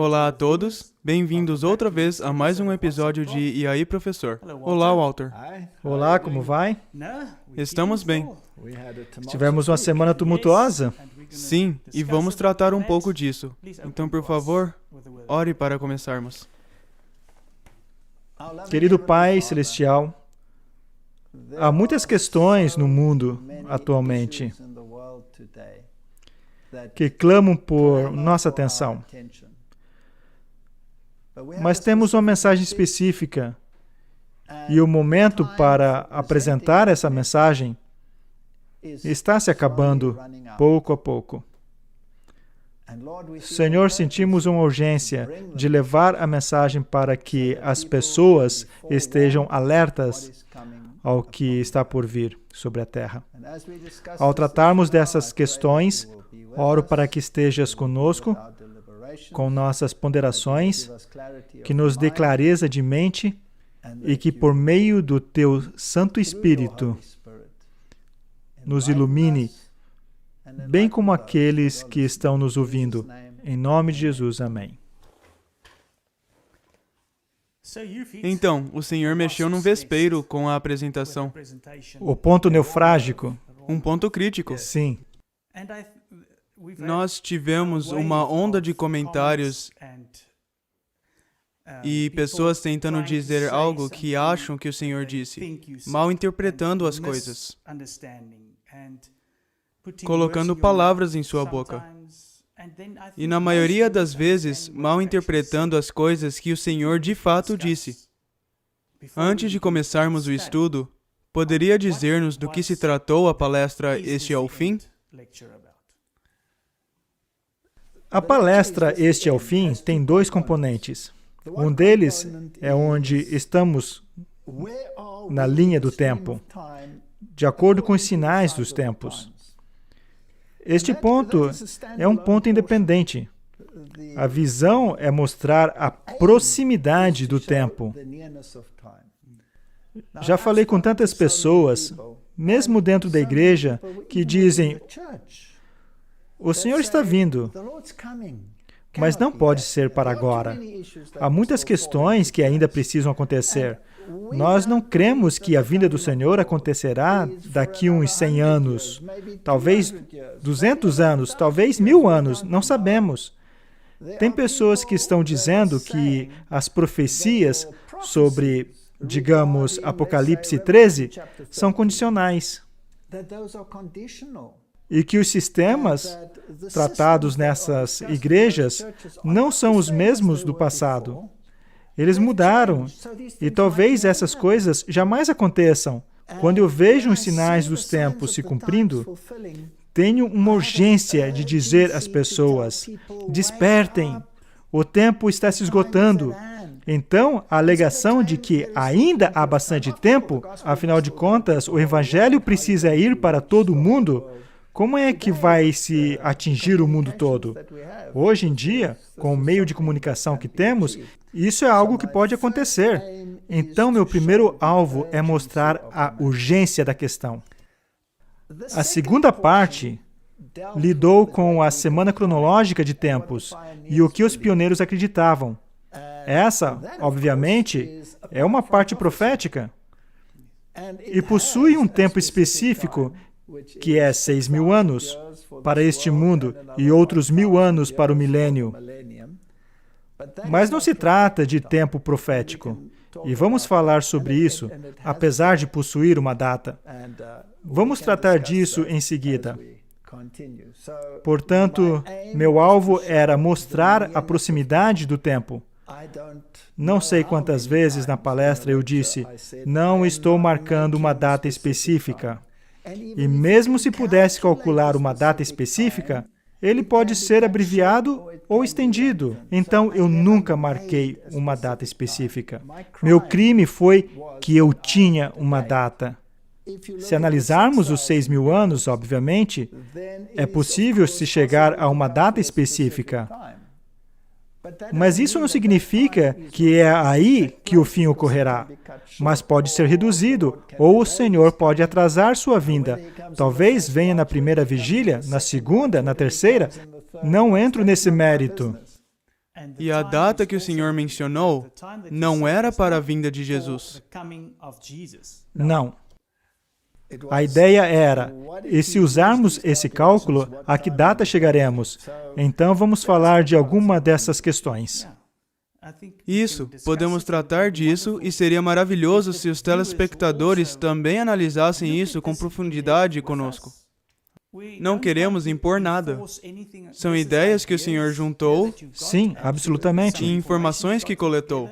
Olá a todos, bem-vindos outra vez a mais um episódio de E aí, Professor? Olá, Walter. Olá, como vai? Estamos bem. Tivemos uma semana tumultuosa? Sim, e vamos tratar um pouco disso. Então, por favor, ore para começarmos. Querido Pai Celestial, há muitas questões no mundo atualmente que clamam por nossa atenção. Mas temos uma mensagem específica e o momento para apresentar essa mensagem está se acabando pouco a pouco. Senhor, sentimos uma urgência de levar a mensagem para que as pessoas estejam alertas ao que está por vir sobre a Terra. Ao tratarmos dessas questões, oro para que estejas conosco, com nossas ponderações, que nos dê clareza de mente e que, por meio do Teu Santo Espírito, nos ilumine, bem como aqueles que estão nos ouvindo. Em nome de Jesus, amém. Então, o Senhor mexeu num vespeiro com a apresentação. O ponto neufrágico. Um ponto crítico. Sim. Nós tivemos uma onda de comentários e pessoas tentando dizer algo que acham que o Senhor disse, mal interpretando as coisas, colocando palavras em sua boca. E na maioria das vezes, mal interpretando as coisas que o Senhor de fato disse. Antes de começarmos o estudo, poderia dizer-nos do que se tratou a palestra Este é o Fim? A palestra Este é o Fim tem dois componentes. Um deles é onde estamos na linha do tempo, de acordo com os sinais dos tempos. Este ponto é um ponto independente. A visão é mostrar a proximidade do tempo. Já falei com tantas pessoas, mesmo dentro da igreja, que dizem: o Senhor está vindo, mas não pode ser para agora. Há muitas questões que ainda precisam acontecer. Nós não cremos que a vinda do Senhor acontecerá daqui uns 100 anos, talvez 200 anos, talvez 1000 anos, não sabemos. Tem pessoas que estão dizendo que as profecias sobre, digamos, Apocalipse 13, são condicionais. E que os sistemas tratados nessas igrejas não são os mesmos do passado. Eles mudaram, e talvez essas coisas jamais aconteçam. Quando eu vejo os sinais dos tempos se cumprindo, tenho uma urgência de dizer às pessoas: despertem, o tempo está se esgotando. Então, a alegação de que ainda há bastante tempo, afinal de contas, o Evangelho precisa ir para todo o mundo. Como é que vai se atingir o mundo todo? Hoje em dia, com o meio de comunicação que temos, isso é algo que pode acontecer. Então, meu primeiro alvo é mostrar a urgência da questão. A segunda parte lidou com a semana cronológica de tempos e o que os pioneiros acreditavam. Essa, obviamente, é uma parte profética e possui um tempo específico, que é 6.000 anos para este mundo e outros 1.000 anos para o milênio. Mas não se trata de tempo profético. E vamos falar sobre isso, apesar de possuir uma data. Vamos tratar disso em seguida. Portanto, meu alvo era mostrar a proximidade do tempo. Não sei quantas vezes na palestra eu disse: não estou marcando uma data específica. E mesmo se pudesse calcular uma data específica, ele pode ser abreviado ou estendido. Então, eu nunca marquei uma data específica. Meu crime foi que eu tinha uma data. Se analisarmos os 6.000 anos, obviamente, é possível se chegar a uma data específica. Mas isso não significa que é aí que o fim ocorrerá. Mas pode ser reduzido, ou o Senhor pode atrasar sua vinda. Talvez venha na primeira vigília, na segunda, na terceira. Não entro nesse mérito. E a data que o Senhor mencionou não era para a vinda de Jesus. Não. A ideia era, e se usarmos esse cálculo, a que data chegaremos? Então vamos falar de alguma dessas questões. Isso, podemos tratar disso e seria maravilhoso se os telespectadores também analisassem isso com profundidade conosco. Não queremos impor nada. São ideias que o Senhor juntou. Sim, absolutamente. E informações que coletou.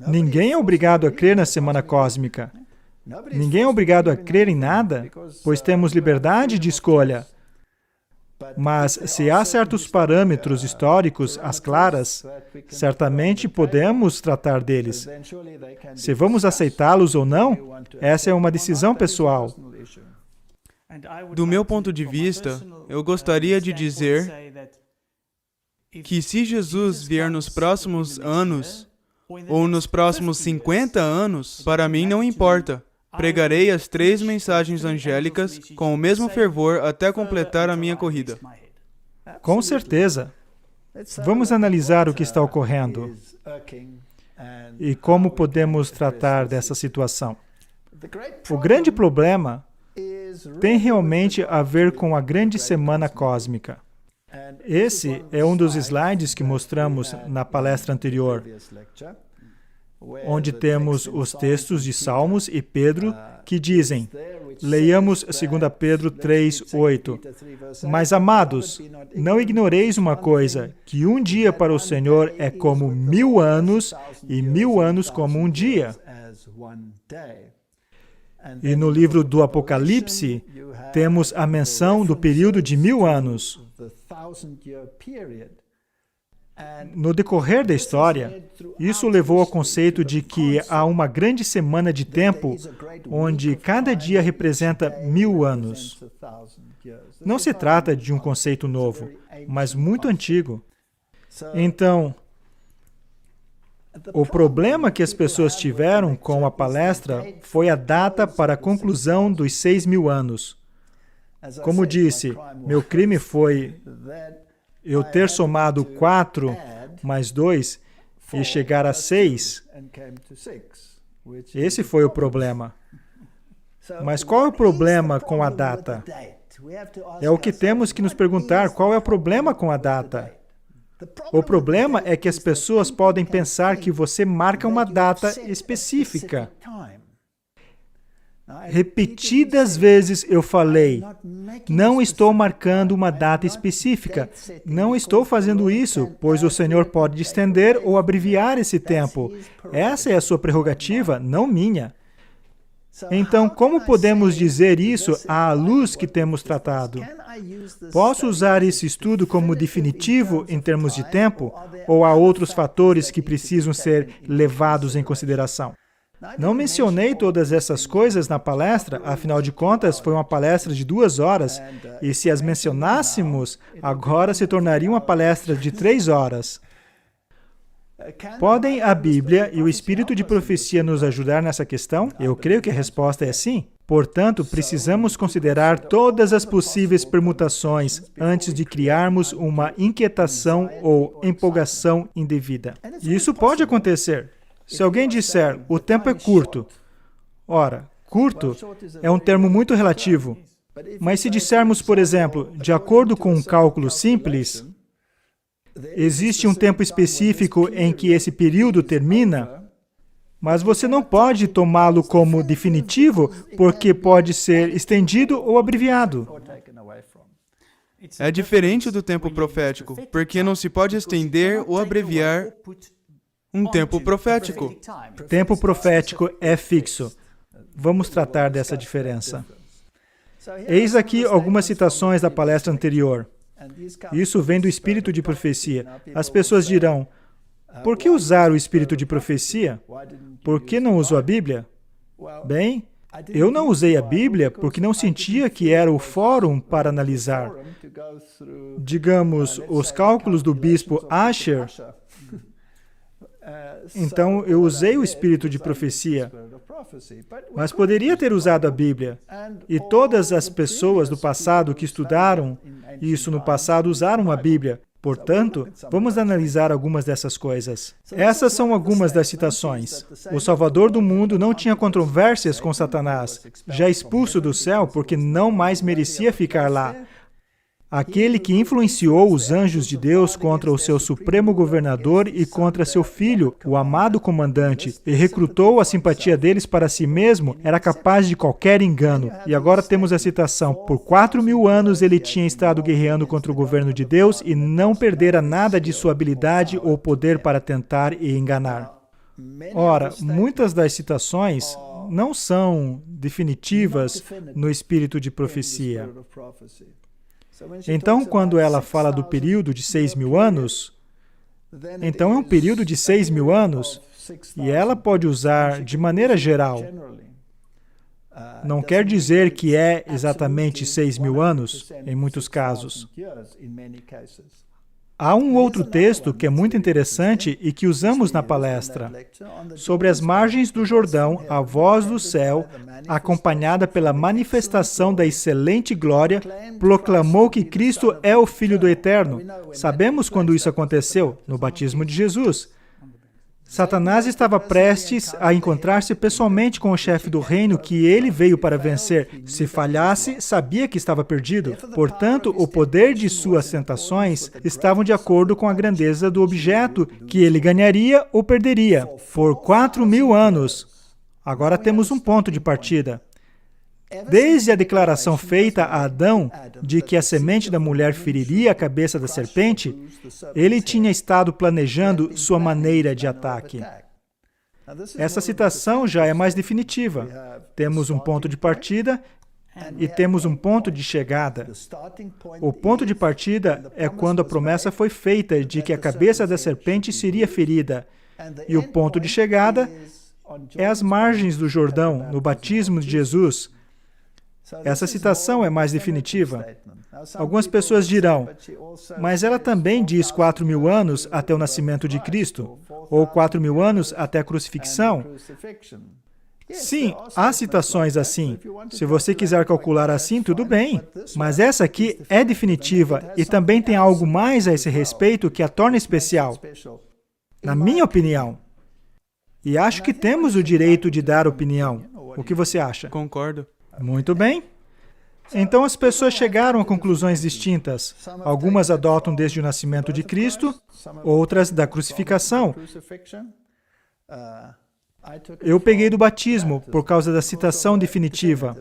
Ninguém é obrigado a crer na semana cósmica. Ninguém é obrigado a crer em nada, pois temos liberdade de escolha. Mas se há certos parâmetros históricos às claras, certamente podemos tratar deles. Se vamos aceitá-los ou não, essa é uma decisão pessoal. Do meu ponto de vista, eu gostaria de dizer que se Jesus vier nos próximos anos, ou nos próximos 50 anos, para mim não importa. Pregarei as 3 mensagens angélicas com o mesmo fervor até completar a minha corrida. Com certeza. Vamos analisar o que está ocorrendo e como podemos tratar dessa situação. O grande problema tem realmente a ver com a grande semana cósmica. Esse é um dos slides que mostramos na palestra anterior, onde temos os textos de Salmos e Pedro que dizem, leiamos 2 Pedro 3:8, mas amados, não ignoreis uma coisa, que um dia para o Senhor é como 1000 anos e 1000 anos como um dia. E no livro do Apocalipse, temos a menção do período de 1000 anos. No decorrer da história, isso levou ao conceito de que há uma grande semana de tempo onde cada dia representa 1000 anos. Não se trata de um conceito novo, mas muito antigo. Então, o problema que as pessoas tiveram com a palestra foi a data para a conclusão dos 6.000 anos. Como disse, meu crime foi eu ter somado 4 mais 2 e chegar a 6. Esse foi o problema. Mas qual é o problema com a data? É o que temos que nos perguntar, qual é o problema com a data? O problema é que as pessoas podem pensar que você marca uma data específica. Repetidas vezes eu falei, não estou marcando uma data específica. Não estou fazendo isso, pois o Senhor pode estender ou abreviar esse tempo. Essa é a sua prerrogativa, não minha. Então, como podemos dizer isso à luz que temos tratado? Posso usar esse estudo como definitivo em termos de tempo, ou há outros fatores que precisam ser levados em consideração? Não mencionei todas essas coisas na palestra, afinal de contas, foi uma palestra de 2 horas, e se as mencionássemos, agora se tornaria uma palestra de 3 horas. Podem a Bíblia e o Espírito de Profecia nos ajudar nessa questão? Eu creio que a resposta é sim. Portanto, precisamos considerar todas as possíveis permutações antes de criarmos uma inquietação ou empolgação indevida. E isso pode acontecer. Se alguém disser, o tempo é curto, ora, curto é um termo muito relativo. Mas se dissermos, por exemplo, de acordo com um cálculo simples, existe um tempo específico em que esse período termina, mas você não pode tomá-lo como definitivo, porque pode ser estendido ou abreviado. É diferente do tempo profético, porque não se pode estender ou abreviar um tempo profético. Tempo profético é fixo. Vamos tratar dessa diferença. Eis aqui algumas citações da palestra anterior. Isso vem do Espírito de Profecia. As pessoas dirão, por que usar o Espírito de Profecia? Por que não usou a Bíblia? Bem, eu não usei a Bíblia porque não sentia que era o fórum para analisar. Digamos, os cálculos do bispo Asher. Então, eu usei o Espírito de Profecia, mas poderia ter usado a Bíblia. E todas as pessoas do passado que estudaram isso no passado usaram a Bíblia. Portanto, vamos analisar algumas dessas coisas. Essas são algumas das citações. O Salvador do mundo não tinha controvérsias com Satanás, já expulso do céu porque não mais merecia ficar lá. Aquele que influenciou os anjos de Deus contra o seu supremo governador e contra seu filho, o amado comandante, e recrutou a simpatia deles para si mesmo, era capaz de qualquer engano. E agora temos a citação: por 4.000 anos ele tinha estado guerreando contra o governo de Deus e não perdera nada de sua habilidade ou poder para tentar e enganar. Ora, muitas das citações não são definitivas no espírito de profecia. Então, quando ela fala do período de 6.000 anos, então é um período de 6.000 anos, e ela pode usar de maneira geral. Não quer dizer que é exatamente 6.000 anos, em muitos casos. Há um outro texto que é muito interessante e que usamos na palestra. Sobre as margens do Jordão, a voz do céu, acompanhada pela manifestação da excelente glória, proclamou que Cristo é o Filho do Eterno. Sabemos quando isso aconteceu? No batismo de Jesus. Satanás estava prestes a encontrar-se pessoalmente com o chefe do reino que ele veio para vencer. Se falhasse, sabia que estava perdido. Portanto, o poder de suas tentações estavam de acordo com a grandeza do objeto que ele ganharia ou perderia. Por 4.000 anos. Agora temos um ponto de partida. Desde a declaração feita a Adão de que a semente da mulher feriria a cabeça da serpente, ele tinha estado planejando sua maneira de ataque. Essa citação já é mais definitiva. Temos um ponto de partida e temos um ponto de chegada. O ponto de partida é quando a promessa foi feita de que a cabeça da serpente seria ferida. E o ponto de chegada é as margens do Jordão, no batismo de Jesus. Essa citação é mais definitiva. Algumas pessoas dirão, mas ela também diz 4.000 anos até o nascimento de Cristo, ou 4.000 anos até a crucifixão. Sim, há citações assim. Se você quiser calcular assim, tudo bem. Mas essa aqui é definitiva e também tem algo mais a esse respeito que a torna especial. Na minha opinião. E acho que temos o direito de dar opinião. O que você acha? Concordo. Muito bem. Então as pessoas chegaram a conclusões distintas. Algumas adotam desde o nascimento de Cristo, outras da crucificação. Eu peguei do batismo, por causa da citação definitiva.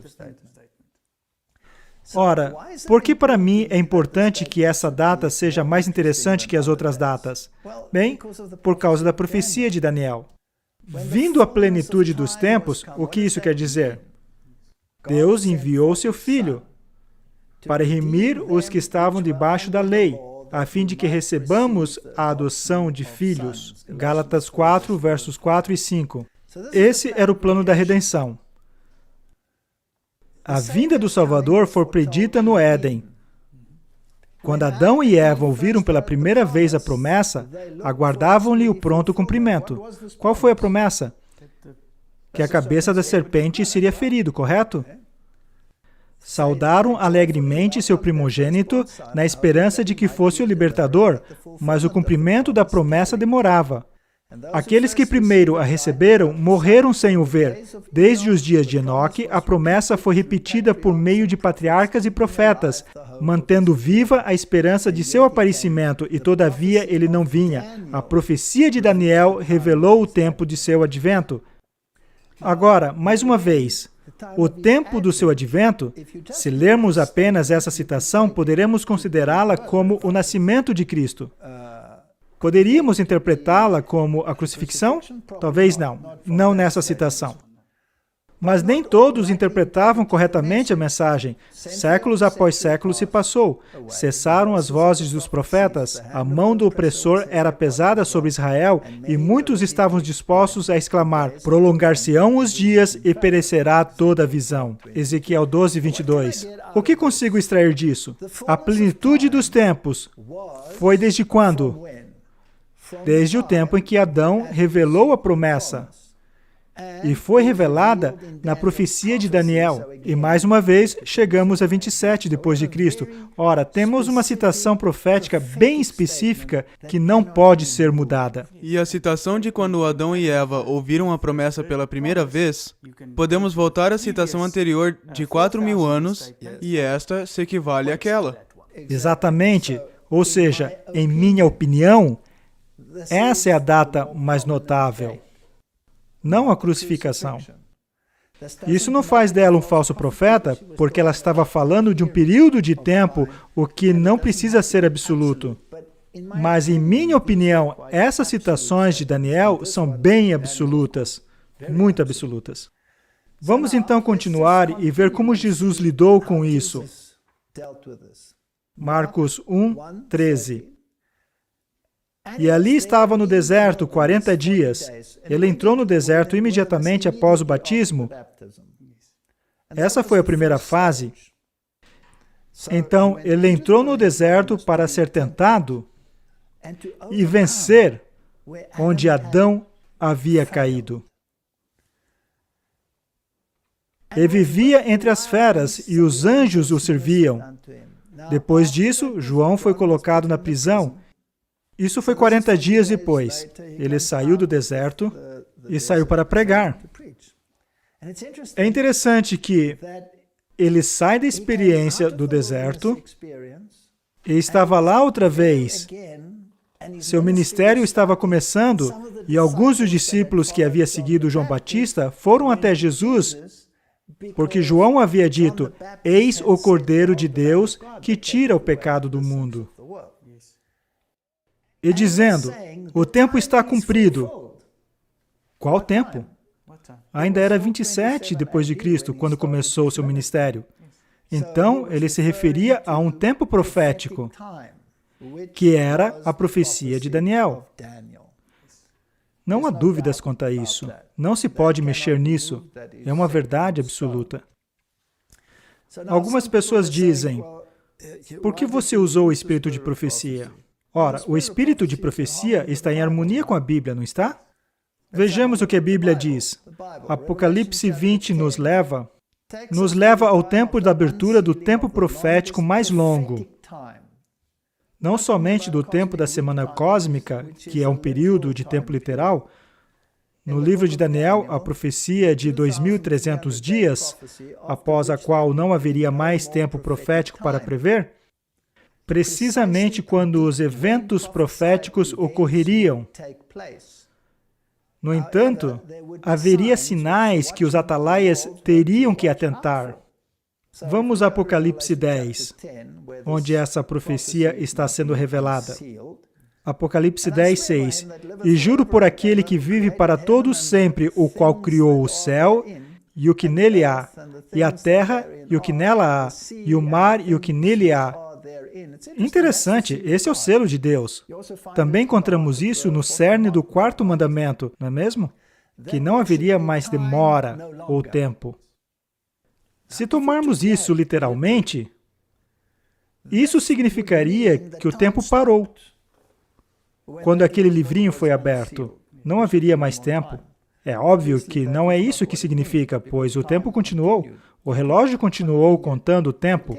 Ora, por que para mim é importante que essa data seja mais interessante que as outras datas? Bem, por causa da profecia de Daniel. Vindo a plenitude dos tempos, o que isso quer dizer? Deus enviou seu Filho para remir os que estavam debaixo da lei, a fim de que recebamos a adoção de filhos. Gálatas 4, versos 4 e 5. Esse era o plano da redenção. A vinda do Salvador foi predita no Éden. Quando Adão e Eva ouviram pela primeira vez a promessa, aguardavam-lhe o pronto cumprimento. Qual foi a promessa? Que a cabeça da serpente seria ferido, correto? Saudaram alegremente seu primogênito na esperança de que fosse o libertador, mas o cumprimento da promessa demorava. Aqueles que primeiro a receberam morreram sem o ver. Desde os dias de Enoque, a promessa foi repetida por meio de patriarcas e profetas, mantendo viva a esperança de seu aparecimento, e todavia ele não vinha. A profecia de Daniel revelou o tempo de seu advento. Agora, mais uma vez, o tempo do seu advento, se lermos apenas essa citação, poderemos considerá-la como o nascimento de Cristo. Poderíamos interpretá-la como a crucifixão? Talvez não. Não nessa citação. Mas nem todos interpretavam corretamente a mensagem. Séculos após séculos se passou. Cessaram as vozes dos profetas, a mão do opressor era pesada sobre Israel e muitos estavam dispostos a exclamar: prolongar-se-ão os dias e perecerá toda a visão. Ezequiel 12, 22. O que consigo extrair disso? A plenitude dos tempos foi desde quando? Desde o tempo em que Adão revelou a promessa. e foi revelada na profecia de Daniel. E mais uma vez, chegamos a 27 depois de Cristo. Ora, temos uma citação profética bem específica que não pode ser mudada. E a citação de quando Adão e Eva ouviram a promessa pela primeira vez, podemos voltar à citação anterior de 4.000 anos, e esta se equivale àquela. Exatamente. Ou seja, em minha opinião, essa é a data mais notável, não a crucificação. Isso não faz dela um falso profeta, porque ela estava falando de um período de tempo, o que não precisa ser absoluto. Mas, em minha opinião, essas citações de Daniel são bem absolutas, muito absolutas. Vamos então continuar e ver como Jesus lidou com isso. Marcos 1, 13. E ali estava no deserto 40 dias. Ele entrou no deserto imediatamente após o batismo. Essa foi a primeira fase. Então, ele entrou no deserto para ser tentado e vencer onde Adão havia caído. Ele vivia entre as feras e os anjos o serviam. Depois disso, João foi colocado na prisão. Isso foi 40 dias depois. Ele saiu do deserto e saiu para pregar. É interessante que ele sai da experiência do deserto e estava lá outra vez. Seu ministério estava começando e alguns dos discípulos que havia seguido João Batista foram até Jesus porque João havia dito: eis o Cordeiro de Deus que tira o pecado do mundo. E dizendo: o tempo está cumprido. Qual tempo? Ainda era 27 depois de Cristo, quando começou o seu ministério. Então, ele se referia a um tempo profético, que era a profecia de Daniel. Não há dúvidas quanto a isso. Não se pode mexer nisso. É uma verdade absoluta. Algumas pessoas dizem: por que você usou o espírito de profecia? Ora, o espírito de profecia está em harmonia com a Bíblia, não está? Vejamos o que a Bíblia diz. Apocalipse 20 nos leva ao tempo da abertura do tempo profético mais longo. Não somente do tempo da semana cósmica, que é um período de tempo literal. No livro de Daniel, a profecia de 2.300 dias, após a qual não haveria mais tempo profético para prever, precisamente quando os eventos proféticos ocorreriam. No entanto, haveria sinais que os atalaias teriam que atentar. Vamos a Apocalipse 10, onde essa profecia está sendo revelada. Apocalipse 10, 6. E juro por aquele que vive para todos sempre, o qual criou o céu e o que nele há, e a terra e o que nela há, e o mar e o que nele há. Interessante, esse é o selo de Deus. Também encontramos isso no cerne do quarto mandamento, não é mesmo? Que não haveria mais demora ou tempo. Se tomarmos isso literalmente, isso significaria que o tempo parou. Quando aquele livrinho foi aberto, não haveria mais tempo. É óbvio que não é isso que significa, pois o tempo continuou. O relógio continuou contando o tempo.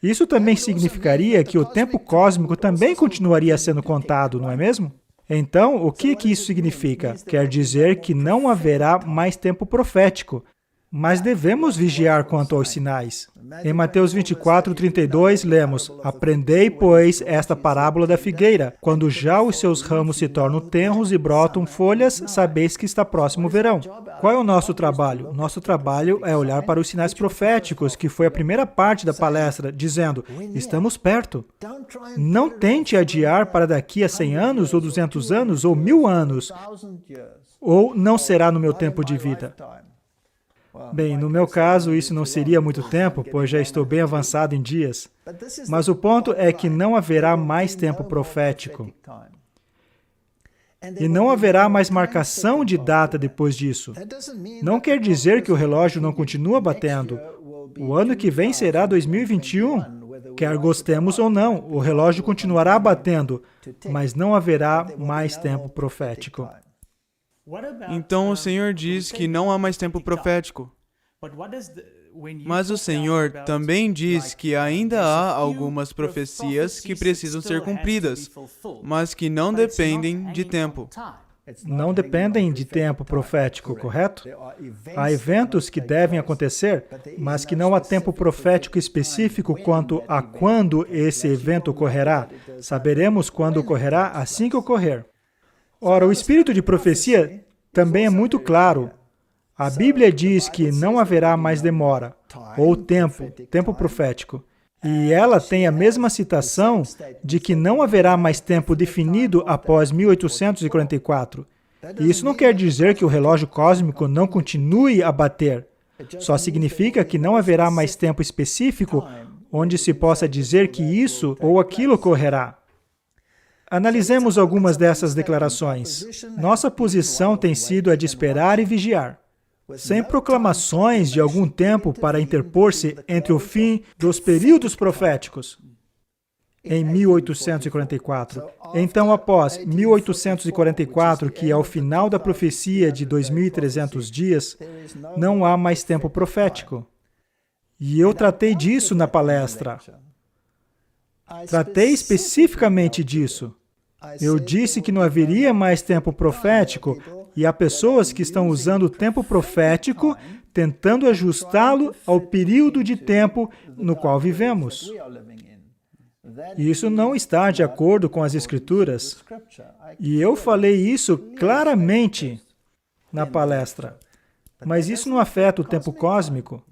Isso também significaria que o tempo cósmico também continuaria sendo contado, não é mesmo? Então, o que isso significa? Quer dizer que não haverá mais tempo profético. Mas devemos vigiar quanto aos sinais. Em Mateus 24, 32, lemos: aprendei, pois, esta parábola da figueira. Quando já os seus ramos se tornam tenros e brotam folhas, sabeis que está próximo o verão. Qual é o nosso trabalho? Nosso trabalho é olhar para os sinais proféticos, que foi a primeira parte da palestra, dizendo: estamos perto. Não tente adiar para daqui a 100 anos, ou 200 anos, ou 1000 anos. Ou não será no meu tempo de vida. Bem, no meu caso, isso não seria muito tempo, pois já estou bem avançado em dias. Mas o ponto é que não haverá mais tempo profético. E não haverá mais marcação de data depois disso. Não quer dizer que o relógio não continua batendo. O ano que vem será 2021. Quer gostemos ou não, o relógio continuará batendo, mas não haverá mais tempo profético. Então o Senhor diz que não há mais tempo profético. Mas o Senhor também diz que ainda há algumas profecias que precisam ser cumpridas, mas que não dependem de tempo. Não dependem de tempo profético, correto? Há eventos que devem acontecer, mas que não há tempo profético específico quanto a quando esse evento ocorrerá. Saberemos quando ocorrerá assim que ocorrer. Ora, o espírito de profecia também é muito claro. A Bíblia diz que não haverá mais demora, ou tempo profético. E ela tem a mesma citação de que não haverá mais tempo definido após 1844. E isso não quer dizer que o relógio cósmico não continue a bater. Só significa que não haverá mais tempo específico onde se possa dizer que isso ou aquilo ocorrerá. Analisemos algumas dessas declarações. Nossa posição tem sido a de esperar e vigiar, sem proclamações de algum tempo para interpor-se entre o fim dos períodos proféticos. Em 1844. Então, após 1844, que é o final da profecia de 2.300 dias, não há mais tempo profético. E eu tratei disso na palestra. Tratei especificamente disso. Eu disse que não haveria mais tempo profético e há pessoas que estão usando o tempo profético tentando ajustá-lo ao período de tempo no qual vivemos. Isso não está de acordo com as Escrituras. E eu falei isso claramente na palestra. Mas isso não afeta o tempo cósmico,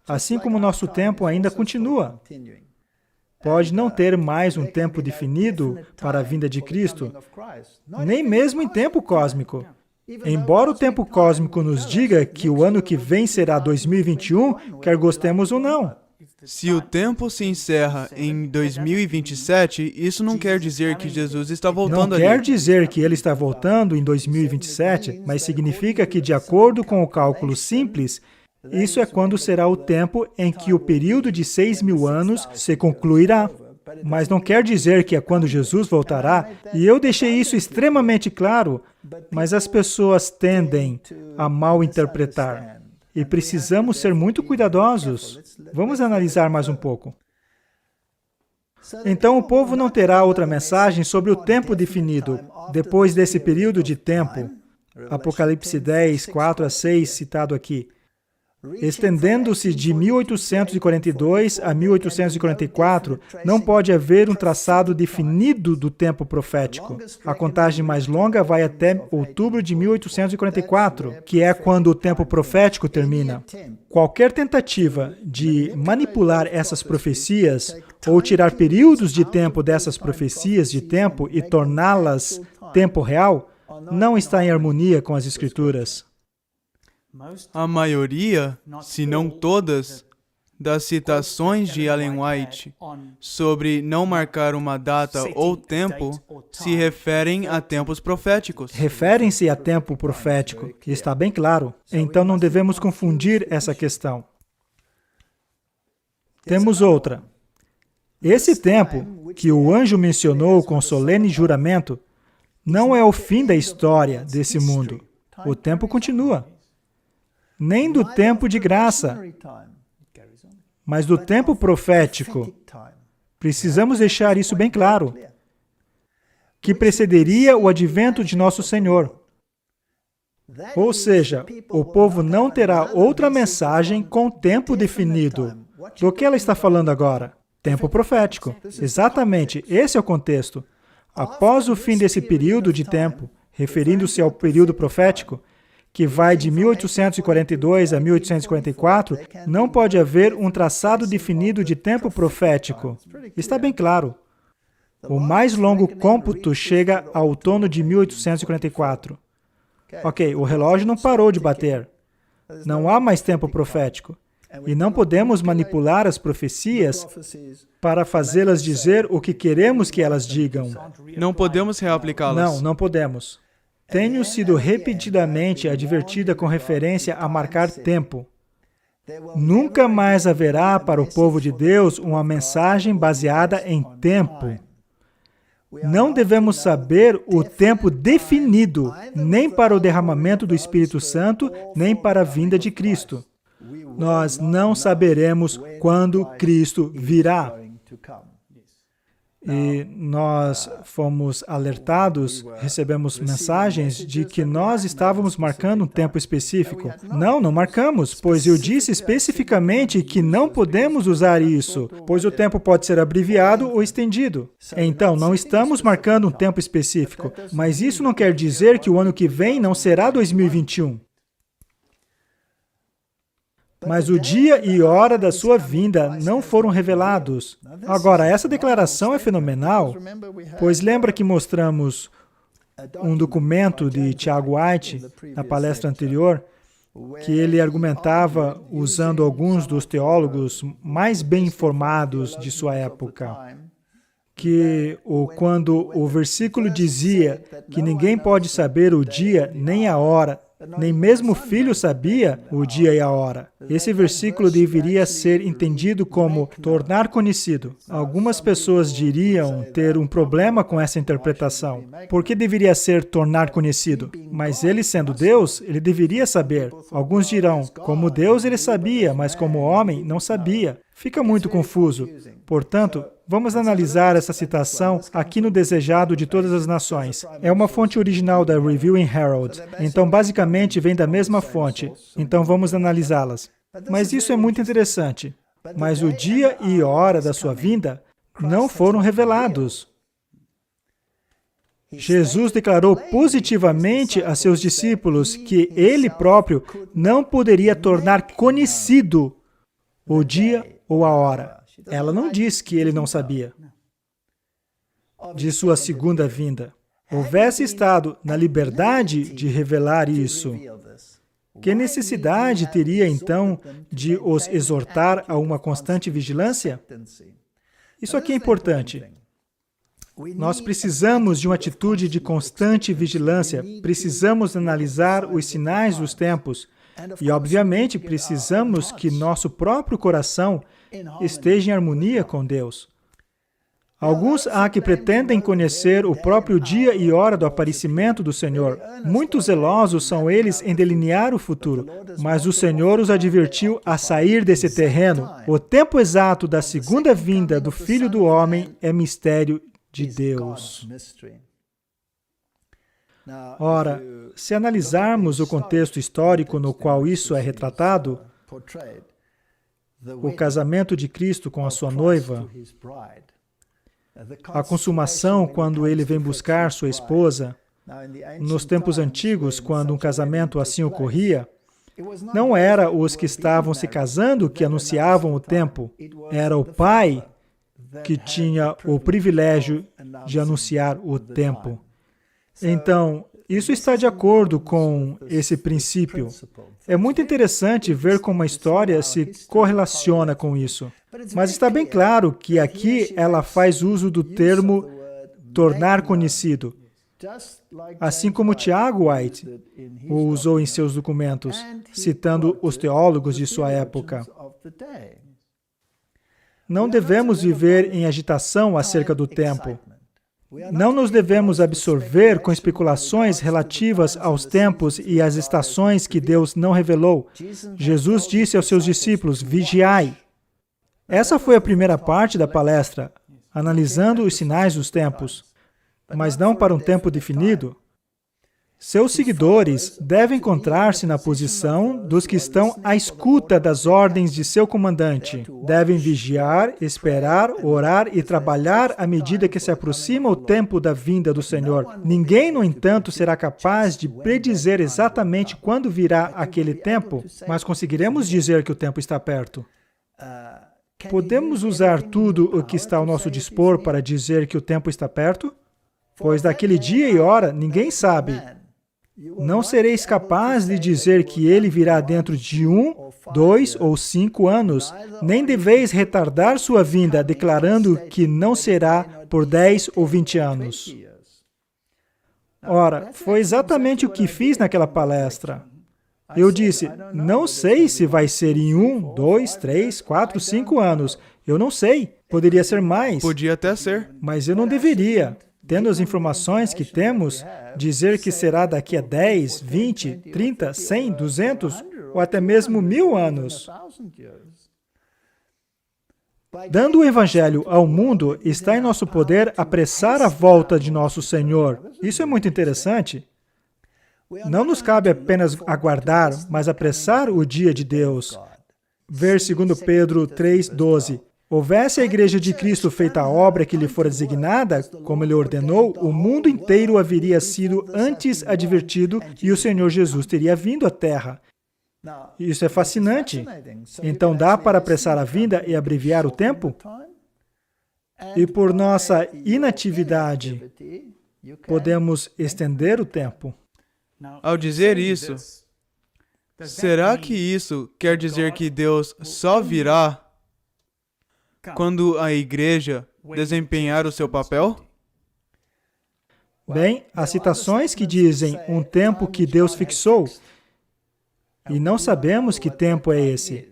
assim como o nosso tempo ainda continua. Pode não ter mais um tempo definido para a vinda de Cristo, nem mesmo em tempo cósmico. Embora o tempo cósmico nos diga que o ano que vem será 2021, quer gostemos ou não. Se o tempo se encerra em 2027, isso não quer dizer que Jesus está voltando ali. Não quer dizer que ele está voltando em 2027, mas significa que, de acordo com o cálculo simples, isso é quando será o tempo em que o período de 6.000 anos se concluirá. Mas não quer dizer que é quando Jesus voltará, e eu deixei isso extremamente claro, mas as pessoas tendem a mal interpretar. E precisamos ser muito cuidadosos. Vamos analisar mais um pouco. Então, o povo não terá outra mensagem sobre o tempo definido, depois desse período de tempo. Apocalipse 10, 4 a 6, citado aqui. Estendendo-se de 1842 a 1844, não pode haver um traçado definido do tempo profético. A contagem mais longa vai até outubro de 1844, que é quando o tempo profético termina. Qualquer tentativa de manipular essas profecias ou tirar períodos de tempo dessas profecias de tempo e torná-las tempo real, não está em harmonia com as Escrituras. A maioria, se não todas, das citações de Ellen White sobre não marcar uma data ou tempo se referem a tempos proféticos. Referem-se a tempo profético, que está bem claro. Então não devemos confundir essa questão. Temos outra. Esse tempo que o anjo mencionou com solene juramento não é o fim da história desse mundo. O tempo continua. Nem do tempo de graça, mas do tempo profético. Precisamos deixar isso bem claro, que precederia o advento de nosso Senhor. Ou seja, o povo não terá outra mensagem com tempo definido. Do que ela está falando agora? Tempo profético. Exatamente, esse é o contexto. Após o fim desse período de tempo, referindo-se ao período profético, que vai de 1842 a 1844, não pode haver um traçado definido de tempo profético. Está bem claro. O mais longo cômputo chega ao outono de 1844. Ok, o relógio não parou de bater. Não há mais tempo profético. E não podemos manipular as profecias para fazê-las dizer o que queremos que elas digam. Não podemos reaplicá-las. Não podemos. Tenho sido repetidamente advertida com referência a marcar tempo. Nunca mais haverá para o povo de Deus uma mensagem baseada em tempo. Não devemos saber o tempo definido, nem para o derramamento do Espírito Santo, nem para a vinda de Cristo. Nós não saberemos quando Cristo virá. E nós fomos alertados, recebemos mensagens de que nós estávamos marcando um tempo específico. Não marcamos, pois eu disse especificamente que não podemos usar isso, pois o tempo pode ser abreviado ou estendido. Então, não estamos marcando um tempo específico, mas isso não quer dizer que o ano que vem não será 2021. Mas o dia e hora da sua vinda não foram revelados. Agora, essa declaração é fenomenal, pois lembra que mostramos um documento de Tiago White, na palestra anterior, que ele argumentava usando alguns dos teólogos mais bem informados de sua época, que quando o versículo dizia que ninguém pode saber o dia nem a hora, nem mesmo o filho sabia o dia e a hora. Esse versículo deveria ser entendido como tornar conhecido. Algumas pessoas diriam ter um problema com essa interpretação. Por que deveria ser tornar conhecido? Mas ele sendo Deus, ele deveria saber. Alguns dirão, como Deus ele sabia, mas como homem não sabia. Fica muito confuso. Portanto, vamos analisar essa citação aqui no Desejado de Todas as Nações. É uma fonte original da Reviewing Herald. Então, basicamente, vem da mesma fonte. Então, vamos analisá-las. Mas isso é muito interessante. Mas o dia e hora da sua vinda não foram revelados. Jesus declarou positivamente a seus discípulos que ele próprio não poderia tornar conhecido o dia ou a hora. Ela não diz que ele não sabia de sua segunda vinda. Houvesse estado na liberdade de revelar isso, que necessidade teria, então, de os exortar a uma constante vigilância? Isso aqui é importante. Nós precisamos de uma atitude de constante vigilância. Precisamos analisar os sinais dos tempos. E, obviamente, precisamos que nosso próprio coração esteja em harmonia com Deus. Alguns há que pretendem conhecer o próprio dia e hora do aparecimento do Senhor. Muito zelosos são eles em delinear o futuro, mas o Senhor os advertiu a sair desse terreno. O tempo exato da segunda vinda do Filho do Homem é mistério de Deus. Ora, se analisarmos o contexto histórico no qual isso é retratado, o casamento de Cristo com a sua noiva, a consumação quando ele vem buscar sua esposa, nos tempos antigos, quando um casamento assim ocorria, não era os que estavam se casando que anunciavam o tempo, era o pai que tinha o privilégio de anunciar o tempo. Então, isso está de acordo com esse princípio. É muito interessante ver como a história se correlaciona com isso. Mas está bem claro que aqui ela faz uso do termo tornar conhecido, assim como Tiago White o usou em seus documentos, citando os teólogos de sua época. Não devemos viver em agitação acerca do tempo. Não nos devemos absorver com especulações relativas aos tempos e às estações que Deus não revelou. Jesus disse aos seus discípulos, vigiai. Essa foi a primeira parte da palestra, analisando os sinais dos tempos, mas não para um tempo definido. Seus seguidores devem encontrar-se na posição dos que estão à escuta das ordens de seu comandante. Devem vigiar, esperar, orar e trabalhar à medida que se aproxima o tempo da vinda do Senhor. Ninguém, no entanto, será capaz de predizer exatamente quando virá aquele tempo, mas conseguiremos dizer que o tempo está perto. Podemos usar tudo o que está ao nosso dispor para dizer que o tempo está perto? Pois daquele dia e hora ninguém sabe. Não sereis capaz de dizer que ele virá dentro de 1, 2 ou 5 anos, nem deveis retardar sua vinda, declarando que não será por 10 ou 20 anos. Ora, foi exatamente o que fiz naquela palestra. Eu disse, não sei se vai ser em 1, 2, 3, 4, 5 anos. Eu não sei. Poderia ser mais. Podia até ser. Mas eu não deveria. tendo as informações que temos, dizer que será daqui a 10, 20, 30, 100, 200 ou até mesmo 1000 anos. Dando o Evangelho ao mundo, está em nosso poder apressar a volta de nosso Senhor. Isso é muito interessante. Não nos cabe apenas aguardar, mas apressar o dia de Deus. Ver 2 Pedro 3:12. Houvesse a Igreja de Cristo feita a obra que lhe fora designada, como ele ordenou, o mundo inteiro haveria sido antes advertido e o Senhor Jesus teria vindo à terra. Isso é fascinante. Então dá para apressar a vinda e abreviar o tempo? E por nossa inatividade, podemos estender o tempo. Ao dizer isso, será que isso quer dizer que Deus só virá quando a igreja desempenhar o seu papel? Bem, há citações que dizem um tempo que Deus fixou, e não sabemos que tempo é esse.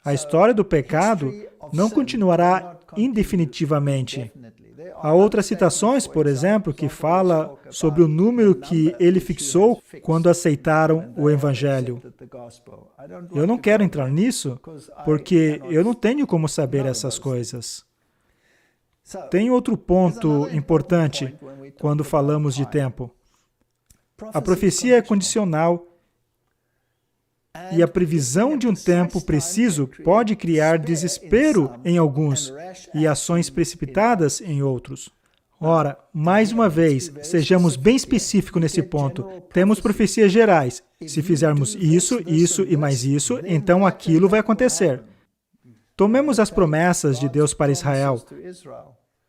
A história do pecado não continuará indefinitivamente. Há outras citações, por exemplo, que fala sobre o número que ele fixou quando aceitaram o Evangelho. Eu não quero entrar nisso, porque eu não tenho como saber essas coisas. Tem outro ponto importante quando falamos de tempo. A profecia é condicional e a previsão de um tempo preciso pode criar desespero em alguns e ações precipitadas em outros. Ora, mais uma vez, sejamos bem específicos nesse ponto. Temos profecias gerais. Se fizermos isso, isso e mais isso, então aquilo vai acontecer. Tomemos as promessas de Deus para Israel,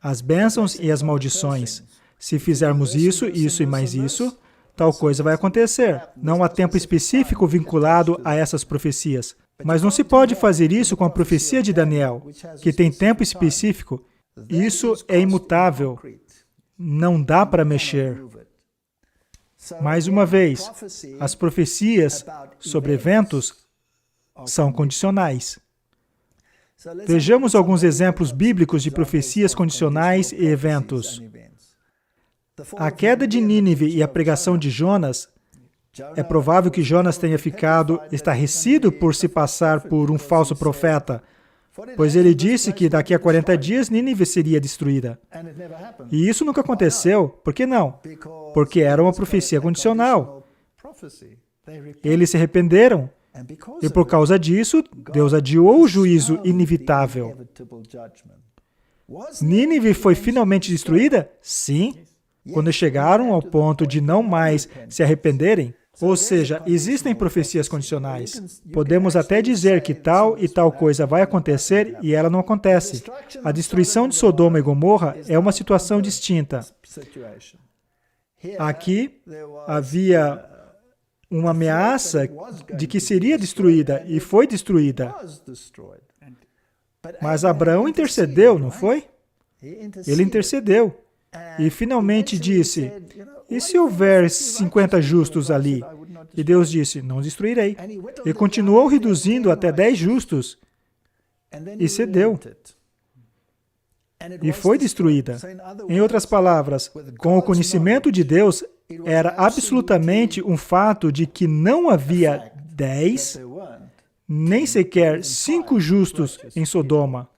as bênçãos e as maldições. Se fizermos isso, isso e mais isso, tal coisa vai acontecer. Não há tempo específico vinculado a essas profecias. Mas não se pode fazer isso com a profecia de Daniel, que tem tempo específico. Isso é imutável. Não dá para mexer. Mais uma vez, as profecias sobre eventos são condicionais. Vejamos alguns exemplos bíblicos de profecias condicionais e eventos. A queda de Nínive e a pregação de Jonas, é provável que Jonas tenha ficado estarrecido por se passar por um falso profeta, pois ele disse que daqui a 40 dias Nínive seria destruída. E isso nunca aconteceu. Por que não? Porque era uma profecia condicional. Eles se arrependeram, e por causa disso, Deus adiou o juízo inevitável. Nínive foi finalmente destruída? Sim. Quando chegaram ao ponto de não mais se arrependerem, ou seja, existem profecias condicionais. Podemos até dizer que tal e tal coisa vai acontecer e ela não acontece. A destruição de Sodoma e Gomorra é uma situação distinta. Aqui havia uma ameaça de que seria destruída e foi destruída. Mas Abraão intercedeu, não foi? Ele intercedeu. E finalmente disse, e se houver 50 justos ali? E Deus disse, não destruirei. E continuou reduzindo até 10 justos. E cedeu. E foi destruída. Em outras palavras, com o conhecimento de Deus, era absolutamente um fato de que não havia 10, nem sequer 5 justos em Sodoma.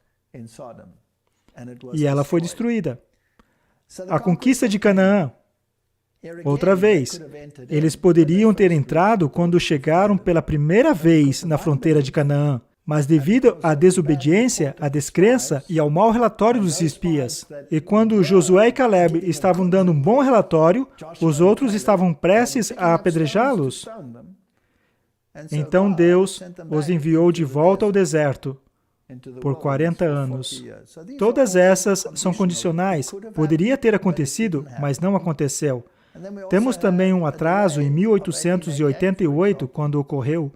E ela foi destruída. A conquista de Canaã. Outra vez, eles poderiam ter entrado quando chegaram pela primeira vez na fronteira de Canaã, mas devido à desobediência, à descrença e ao mau relatório dos espias, e quando Josué e Caleb estavam dando um bom relatório, os outros estavam prestes a apedrejá-los. Então Deus os enviou de volta ao deserto por 40 anos. Todas essas são condicionais. Poderia ter acontecido, mas não aconteceu. Temos também um atraso em 1888, quando ocorreu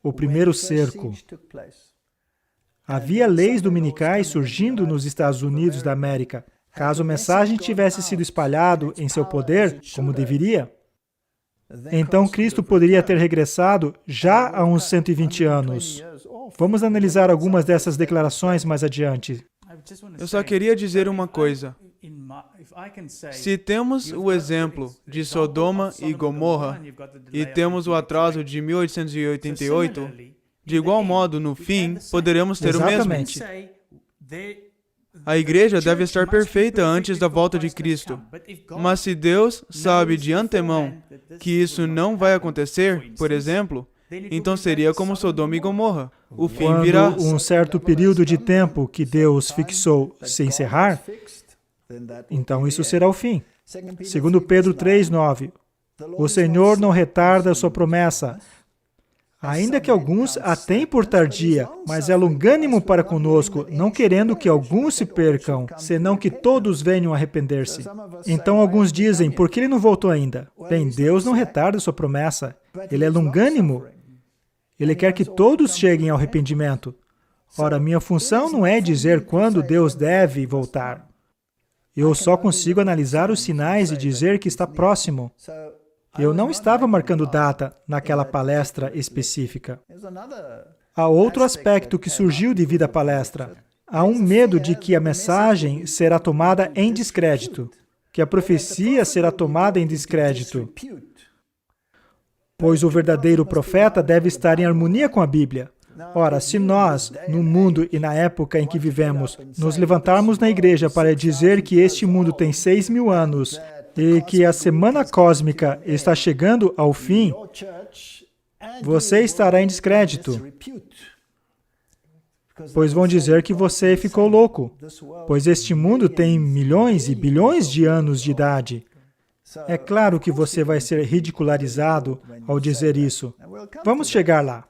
o primeiro cerco. Havia leis dominicais surgindo nos Estados Unidos da América. Caso a mensagem tivesse sido espalhada em seu poder, como deveria, então Cristo poderia ter regressado já há uns 120 anos. Vamos analisar algumas dessas declarações mais adiante. Eu só queria dizer uma coisa. Se temos o exemplo de Sodoma e Gomorra e temos o atraso de 1888, de igual modo, no fim, poderemos ter o mesmo. Exatamente. A igreja deve estar perfeita antes da volta de Cristo. Mas se Deus sabe de antemão que isso não vai acontecer, por exemplo, então seria como Sodoma e Gomorra. O fim virá. Quando um certo período de tempo que Deus fixou se encerrar, então isso será o fim. Segundo Pedro 3:9, o Senhor não retarda a sua promessa, ainda que alguns a tenham por tardia, mas é longânimo para conosco, não querendo que alguns se percam, senão que todos venham a arrepender-se. Então alguns dizem, por que ele não voltou ainda? Bem, Deus não retarda a sua promessa, ele é longânimo. Ele quer que todos cheguem ao arrependimento. Ora, minha função não é dizer quando Deus deve voltar. Eu só consigo analisar os sinais e dizer que está próximo. Eu não estava marcando data naquela palestra específica. Há outro aspecto que surgiu devido à palestra. Há um medo de que a mensagem será tomada em descrédito, que a profecia será tomada em descrédito, pois o verdadeiro profeta deve estar em harmonia com a Bíblia. Ora, se nós, no mundo e na época em que vivemos, nos levantarmos na igreja para dizer que este mundo tem 6.000 anos e que a semana cósmica está chegando ao fim, você estará em descrédito, pois vão dizer que você ficou louco, pois este mundo tem milhões e bilhões de anos de idade. É claro que você vai ser ridicularizado ao dizer isso. Vamos chegar lá.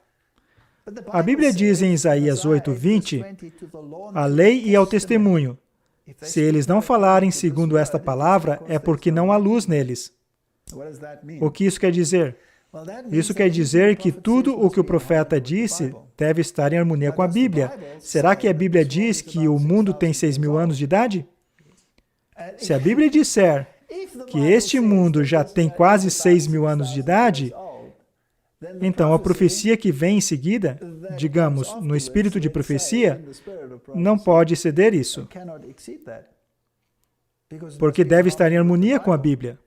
A Bíblia diz em Isaías 8:20, a lei e ao testemunho. Se eles não falarem segundo esta palavra, é porque não há luz neles. O que isso quer dizer? Isso quer dizer que tudo o que o profeta disse deve estar em harmonia com a Bíblia. Será que a Bíblia diz que o mundo tem 6.000 anos de idade? Se a Bíblia disser que este mundo já tem quase 6.000 anos de idade, então a profecia que vem em seguida, digamos, no espírito de profecia, não pode exceder isso, porque deve estar em harmonia com a Bíblia.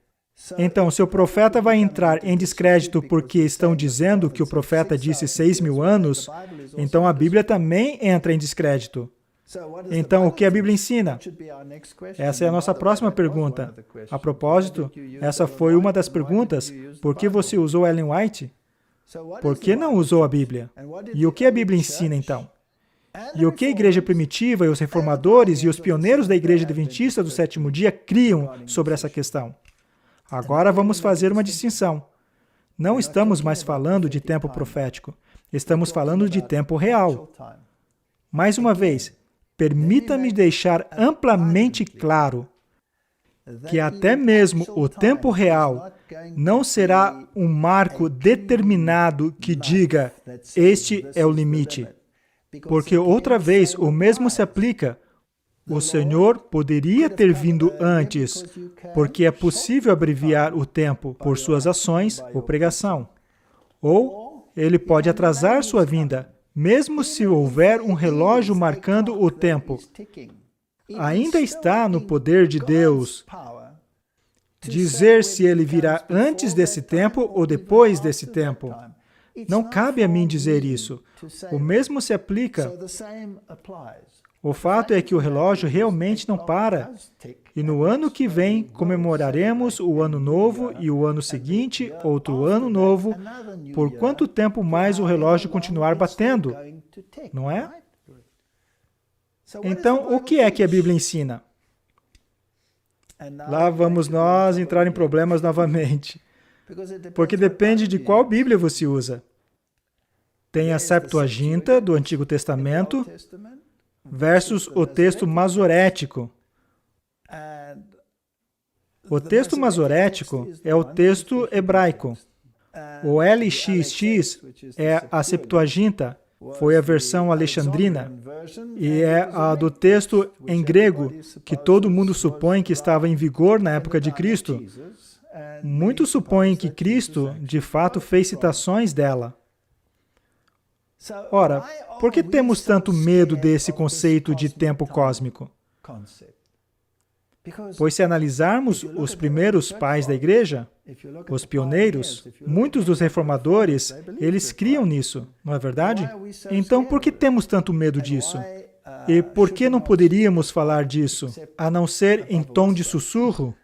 Então, se o profeta vai entrar em descrédito porque estão dizendo que o profeta disse 6.000 anos, então a Bíblia também entra em descrédito. Então, o que a Bíblia ensina? Essa é a nossa próxima pergunta. A propósito, essa foi uma das perguntas. Por que você usou Ellen White? Por que não usou a Bíblia? E o que a Bíblia ensina, então? E o que a igreja primitiva e os reformadores e os pioneiros da igreja adventista do sétimo dia criam sobre essa questão? Agora vamos fazer uma distinção. Não estamos mais falando de tempo profético. Estamos falando de tempo real. Mais uma vez, permita-me deixar amplamente claro que até mesmo o tempo real não será um marco determinado que diga, este é o limite. Porque outra vez o mesmo se aplica. O Senhor poderia ter vindo antes, porque é possível abreviar o tempo por suas ações ou pregação. Ou ele pode atrasar sua vinda, mesmo se houver um relógio marcando o tempo. Ainda está no poder de Deus dizer se ele virá antes desse tempo ou depois desse tempo. Não cabe a mim dizer isso. O mesmo se aplica. O fato é que o relógio realmente não para. E no ano que vem, comemoraremos o ano novo e o ano seguinte, outro ano novo, por quanto tempo mais o relógio continuar batendo, não é? Então, o que é que a Bíblia ensina? Lá vamos nós entrar em problemas novamente. Porque depende de qual Bíblia você usa. Tem a Septuaginta, do Antigo Testamento, versus o texto masorético. O texto masorético é o texto hebraico. O LXX é a Septuaginta, foi a versão alexandrina, e é a do texto em grego, que todo mundo supõe que estava em vigor na época de Cristo. Muitos supõem que Cristo, de fato, fez citações dela. Ora, por que temos tanto medo desse conceito de tempo cósmico? Pois se analisarmos os primeiros pais da igreja, os pioneiros, muitos dos reformadores, eles criam nisso, não é verdade? Então, por que temos tanto medo disso? E por que não poderíamos falar disso, a não ser em tom de sussurro?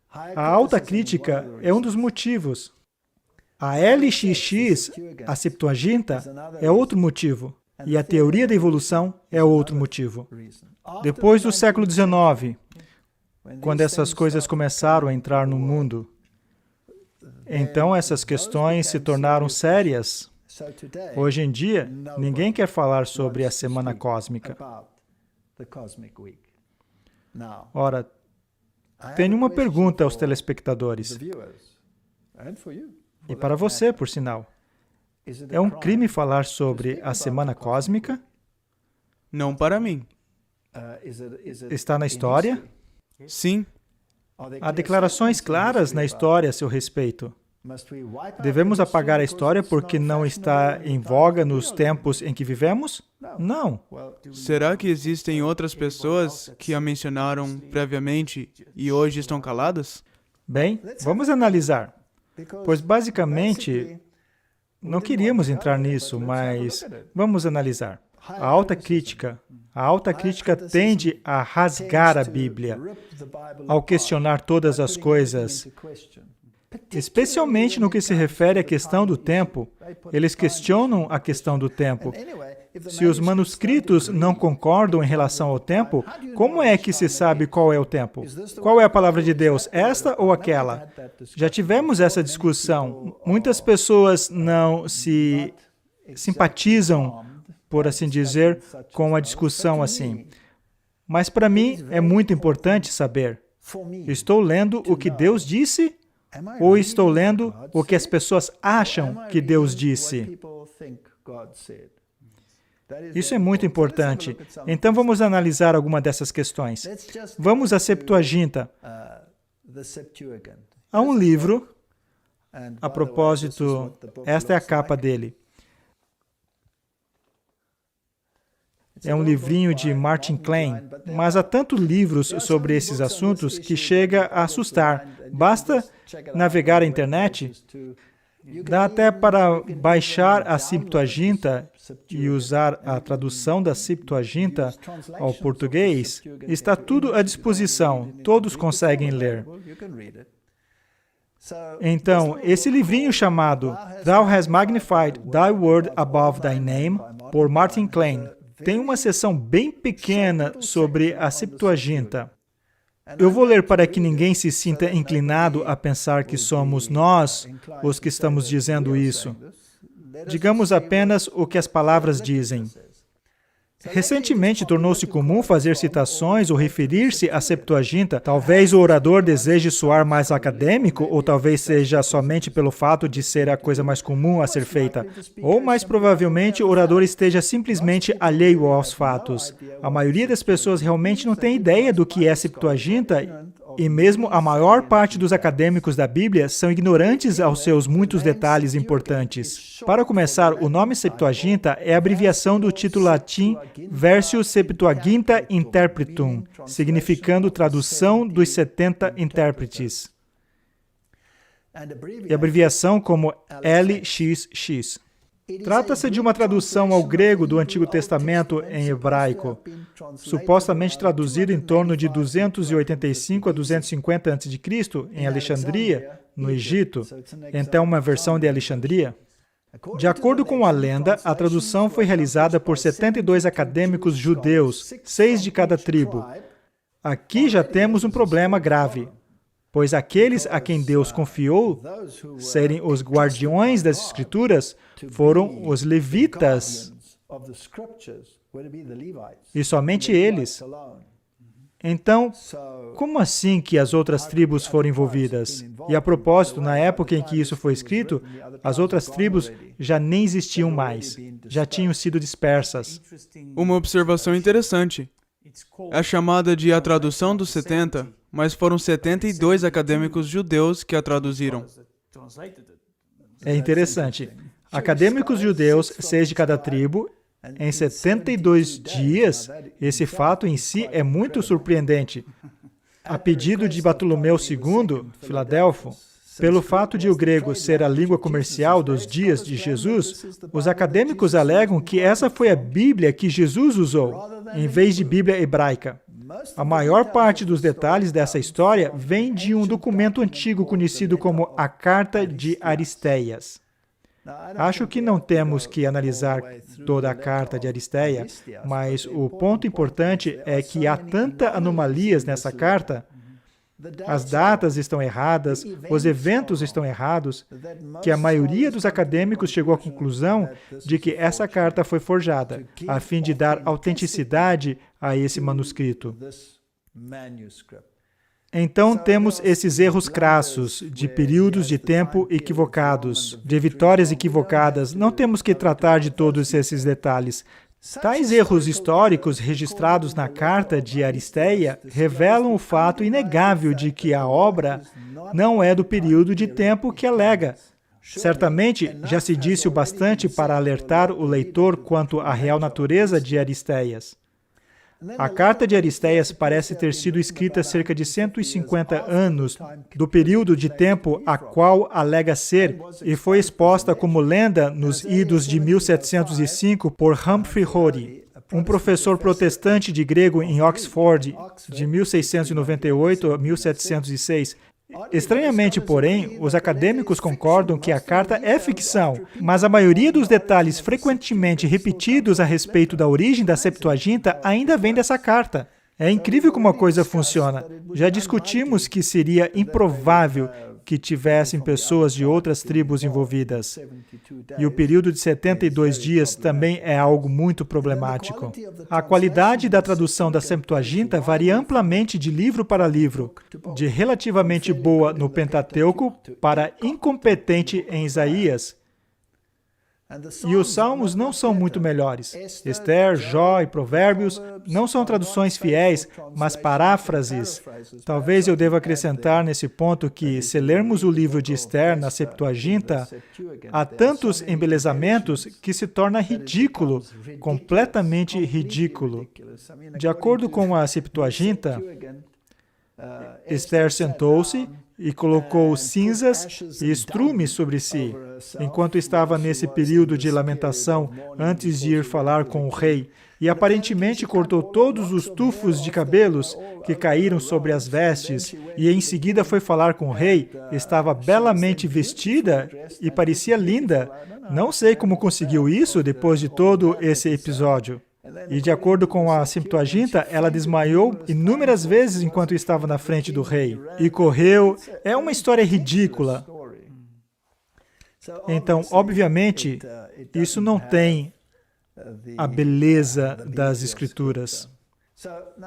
A alta crítica é um dos motivos. A LXX, a Septuaginta, é outro motivo. E a teoria da evolução é outro motivo. Depois do século XIX, quando essas coisas começaram a entrar no mundo, então essas questões se tornaram sérias. Hoje em dia, ninguém quer falar sobre a semana cósmica. Ora, tenho uma pergunta aos telespectadores. E para você, por sinal. É um crime falar sobre a semana cósmica? Não para mim. Está na história? Sim. Há declarações claras na história a seu respeito. Devemos apagar a história porque não está em voga nos tempos em que vivemos? Não. Será que existem outras pessoas que a mencionaram previamente e hoje estão caladas? Bem, vamos analisar. Pois, basicamente, não queríamos entrar nisso, mas vamos analisar. A alta crítica tende a rasgar a Bíblia ao questionar todas as coisas, especialmente no que se refere à questão do tempo. Eles questionam a questão do tempo. Se os manuscritos não concordam em relação ao tempo, como é que se sabe qual é o tempo? Qual é a palavra de Deus, esta ou aquela? Já tivemos essa discussão. Muitas pessoas não se simpatizam, por assim dizer, com a discussão assim. Mas para mim é muito importante saber, estou lendo o que Deus disse ou estou lendo o que as pessoas acham que Deus disse? Isso é muito importante. Então vamos analisar alguma dessas questões. Vamos à Septuaginta. Há um livro, a propósito, esta é a capa dele. É um livrinho de Martin Klein, mas há tantos livros sobre esses assuntos que chega a assustar. Basta navegar a internet, dá até para baixar a Septuaginta e usar a tradução da Septuaginta ao português. Está tudo à disposição, todos conseguem ler. Então, esse livrinho chamado Thou Hast Magnified Thy Word Above Thy Name, por Martin Klein, tem uma seção bem pequena sobre a Septuaginta. Eu vou ler para que ninguém se sinta inclinado a pensar que somos nós os que estamos dizendo isso. Digamos apenas o que as palavras dizem. Recentemente, tornou-se comum fazer citações ou referir-se à Septuaginta. Talvez o orador deseje soar mais acadêmico, ou talvez seja somente pelo fato de ser a coisa mais comum a ser feita. Ou, mais provavelmente, o orador esteja simplesmente alheio aos fatos. A maioria das pessoas realmente não tem ideia do que é Septuaginta, e mesmo a maior parte dos acadêmicos da Bíblia são ignorantes aos seus muitos detalhes importantes. Para começar, o nome Septuaginta é a abreviação do título latim Versio Septuaginta Interpretum, significando tradução dos 70 intérpretes. E a abreviação como LXX. Trata-se de uma tradução ao grego do Antigo Testamento em hebraico, supostamente traduzido em torno de 285 a 250 a.C., em Alexandria, no Egito. Então, uma versão de Alexandria. De acordo com a lenda, a tradução foi realizada por 72 acadêmicos judeus, 6 de cada tribo. Aqui já temos um problema grave, pois aqueles a quem Deus confiou serem os guardiões das Escrituras foram os levitas, e somente eles. Então, como assim que as outras tribos foram envolvidas? E a propósito, na época em que isso foi escrito, as outras tribos já nem existiam mais, já tinham sido dispersas. Uma observação interessante. É chamada de a tradução dos 70, mas foram 72 acadêmicos judeus que a traduziram. É interessante. Acadêmicos judeus, 6 de cada tribo, Em 72 dias, esse fato em si é muito surpreendente. A pedido de Bartolomeu II, Filadélfo, pelo fato de o grego ser a língua comercial dos dias de Jesus, os acadêmicos alegam que essa foi a Bíblia que Jesus usou, em vez de Bíblia hebraica. A maior parte dos detalhes dessa história vem de um documento antigo conhecido como a Carta de Aristeias. Acho que não temos que analisar toda a Carta de Aristeia, mas o ponto importante é que há tanta anomalias nessa carta. As datas estão erradas, os eventos estão errados, que a maioria dos acadêmicos chegou à conclusão de que essa carta foi forjada, a fim de dar autenticidade a esse manuscrito. Então, temos esses erros crassos, de períodos de tempo equivocados, de vitórias equivocadas. Não temos que tratar de todos esses detalhes. Tais erros históricos registrados na Carta de Aristeia revelam o fato inegável de que a obra não é do período de tempo que alega. Certamente, já se disse o bastante para alertar o leitor quanto à real natureza de Aristeias. A Carta de Aristeias parece ter sido escrita cerca de 150 anos do período de tempo a qual alega ser e foi exposta como lenda nos idos de 1705 por Humphrey Hoary, um professor protestante de grego em Oxford, de 1698 a 1706. Estranhamente, porém, os acadêmicos concordam que a carta é ficção, mas a maioria dos detalhes frequentemente repetidos a respeito da origem da Septuaginta ainda vem dessa carta. É incrível como a coisa funciona. Já discutimos que seria improvável que tivessem pessoas de outras tribos envolvidas. E o período de 72 dias também é algo muito problemático. A qualidade da tradução da Septuaginta varia amplamente de livro para livro, de relativamente boa no Pentateuco para incompetente em Isaías. E os Salmos não são muito melhores. Esther, Jó e Provérbios não são traduções fiéis, mas paráfrases. Talvez eu deva acrescentar nesse ponto que, se lermos o livro de Esther na Septuaginta, há tantos embelezamentos que se torna ridículo, completamente ridículo. De acordo com a Septuaginta, Esther sentou-se e colocou cinzas e estrumes sobre si, enquanto estava nesse período de lamentação antes de ir falar com o rei, e aparentemente cortou todos os tufos de cabelos que caíram sobre as vestes, e em seguida foi falar com o rei. Estava belamente vestida e parecia linda. Não sei como conseguiu isso depois de todo esse episódio. E de acordo com a Septuaginta, ela desmaiou inúmeras vezes enquanto estava na frente do rei. E correu. É uma história ridícula. Então, obviamente, isso não tem a beleza das Escrituras.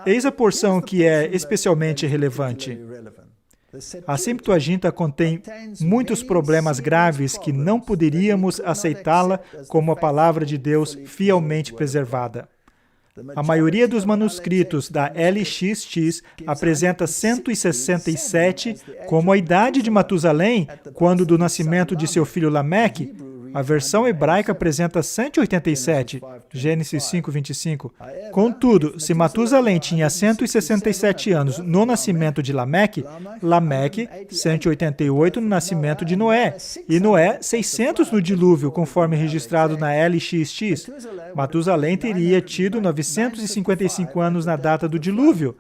Eis a porção que é especialmente relevante. A Septuaginta contém muitos problemas graves que não poderíamos aceitá-la como a palavra de Deus fielmente preservada. A maioria dos manuscritos da LXX apresenta 167 como a idade de Matusalém, quando do nascimento de seu filho Lameque. A versão hebraica apresenta 187, Gênesis 5:25. Contudo, se Matusalém tinha 167 anos no nascimento de Lameque, 188 no nascimento de Noé, e Noé 600 no dilúvio, conforme registrado na LXX. Matusalém teria tido 955 anos na data do dilúvio,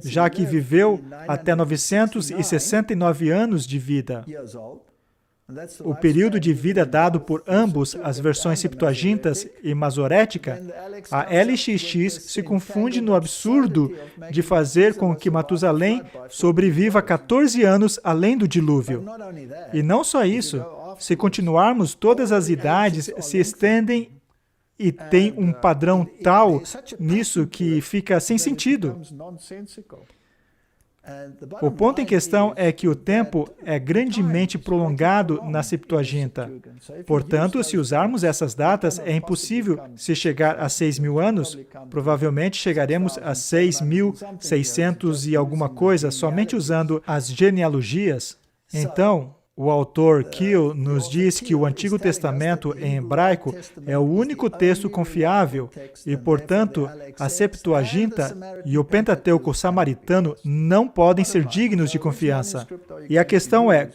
já que viveu até 969 anos de vida. O período de vida dado por ambos as versões Septuagintas e Masorética, a LXX se confunde no absurdo de fazer com que Matusalém sobreviva 14 anos além do dilúvio. E não só isso, se continuarmos, todas as idades se estendem e tem um padrão tal nisso que fica sem sentido. O ponto em questão é que o tempo é grandemente prolongado na Septuaginta. Portanto, se usarmos essas datas, é impossível se chegar a 6.000 anos. Provavelmente chegaremos a 6.600 e alguma coisa somente usando as genealogias. Então, O autor Keel nos diz que o Antigo Testamento em hebraico é o único texto confiável e, portanto, a Septuaginta e o Pentateuco samaritano não podem ser dignos de confiança. E a questão é,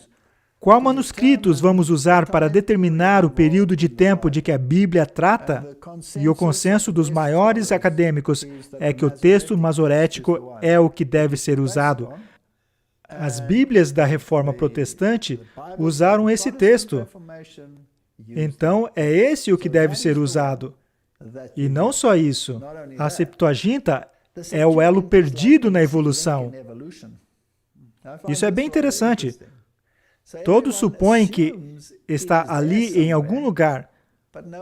qual manuscritos vamos usar para determinar o período de tempo de que a Bíblia trata? E o consenso dos maiores acadêmicos é que o texto masorético é o que deve ser usado. As Bíblias da Reforma Protestante usaram esse texto. Então, é esse o que deve ser usado. E não só isso. A Septuaginta é o elo perdido na evolução. Isso é bem interessante. Todos supõem que está ali em algum lugar,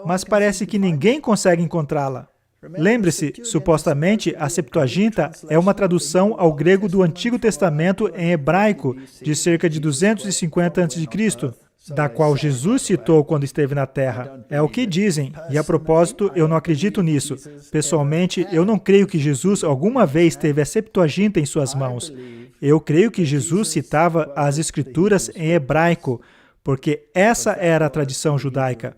mas parece que ninguém consegue encontrá-la. Lembre-se, supostamente, a Septuaginta é uma tradução ao grego do Antigo Testamento em hebraico, de cerca de 250 a.C., da qual Jesus citou quando esteve na Terra. É o que dizem, e a propósito, eu não acredito nisso. Pessoalmente, eu não creio que Jesus alguma vez teve a Septuaginta em suas mãos. Eu creio que Jesus citava as Escrituras em hebraico, porque essa era a tradição judaica.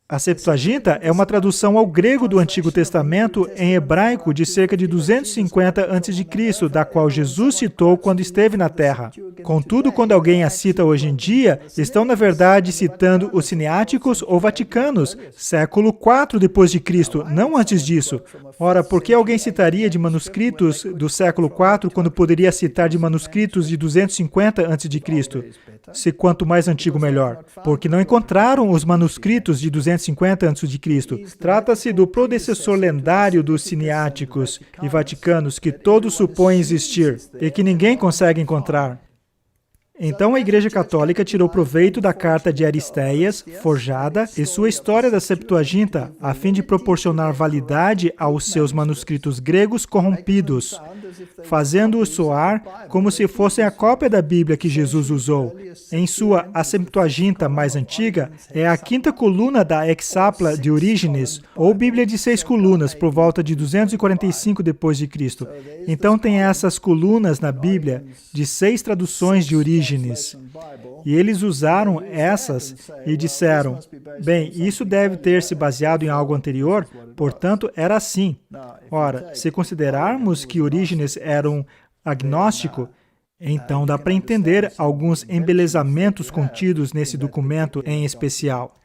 A Septuaginta é uma tradução ao grego do Antigo Testamento em hebraico de cerca de 250 a.C., da qual Jesus citou quando esteve na Terra. Contudo, quando alguém a cita hoje em dia, estão na verdade citando os Siniáticos ou Vaticanos, século IV depois de Cristo, não antes disso. Ora, por que alguém citaria de manuscritos do século IV quando poderia citar de manuscritos de 250 a.C.? Se quanto mais antigo, melhor. Porque não encontraram os manuscritos de 250 a.C. Trata-se do predecessor lendário dos Siniáticos e Vaticanos que todos supõem existir e que ninguém consegue encontrar. Então a Igreja Católica tirou proveito da carta de Aristéias, forjada, e sua história da Septuaginta, a fim de proporcionar validade aos seus manuscritos gregos corrompidos, fazendo-os soar como se fossem a cópia da Bíblia que Jesus usou. Em sua A Septuaginta mais antiga, é a quinta coluna da Hexapla de Orígenes, ou Bíblia de 6 colunas, por volta de 245 d.C. Então tem essas colunas na Bíblia de 6 traduções de Orígenes. E eles usaram essas e disseram, bem, isso deve ter se baseado em algo anterior, portanto, era assim. Ora, se considerarmos que Orígenes era um agnóstico, então dá para entender alguns embelezamentos contidos nesse documento em especial.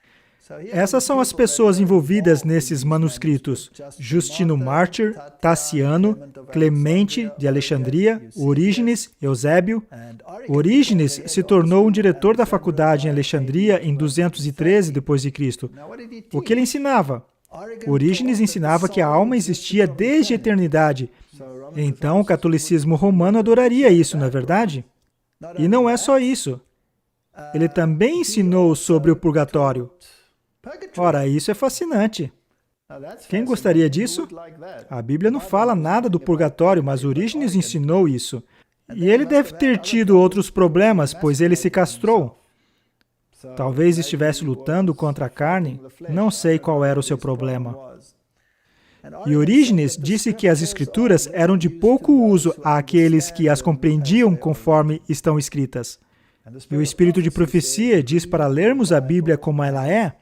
Essas são as pessoas envolvidas nesses manuscritos: Justino Mártir, Taciano, Clemente de Alexandria, Orígenes, Eusébio. Orígenes se tornou um diretor da faculdade em Alexandria em 213 d.C. O que ele ensinava? Orígenes ensinava que a alma existia desde a eternidade. Então, o catolicismo romano adoraria isso, não é verdade? E não é só isso. Ele também ensinou sobre o purgatório. Ora, isso é fascinante. Quem gostaria disso? A Bíblia não fala nada do purgatório, mas Orígenes ensinou isso. E ele deve ter tido outros problemas, pois ele se castrou. Talvez estivesse lutando contra a carne, não sei qual era o seu problema. E Orígenes disse que as Escrituras eram de pouco uso àqueles que as compreendiam conforme estão escritas. E o Espírito de Profecia diz para lermos a Bíblia como ela é.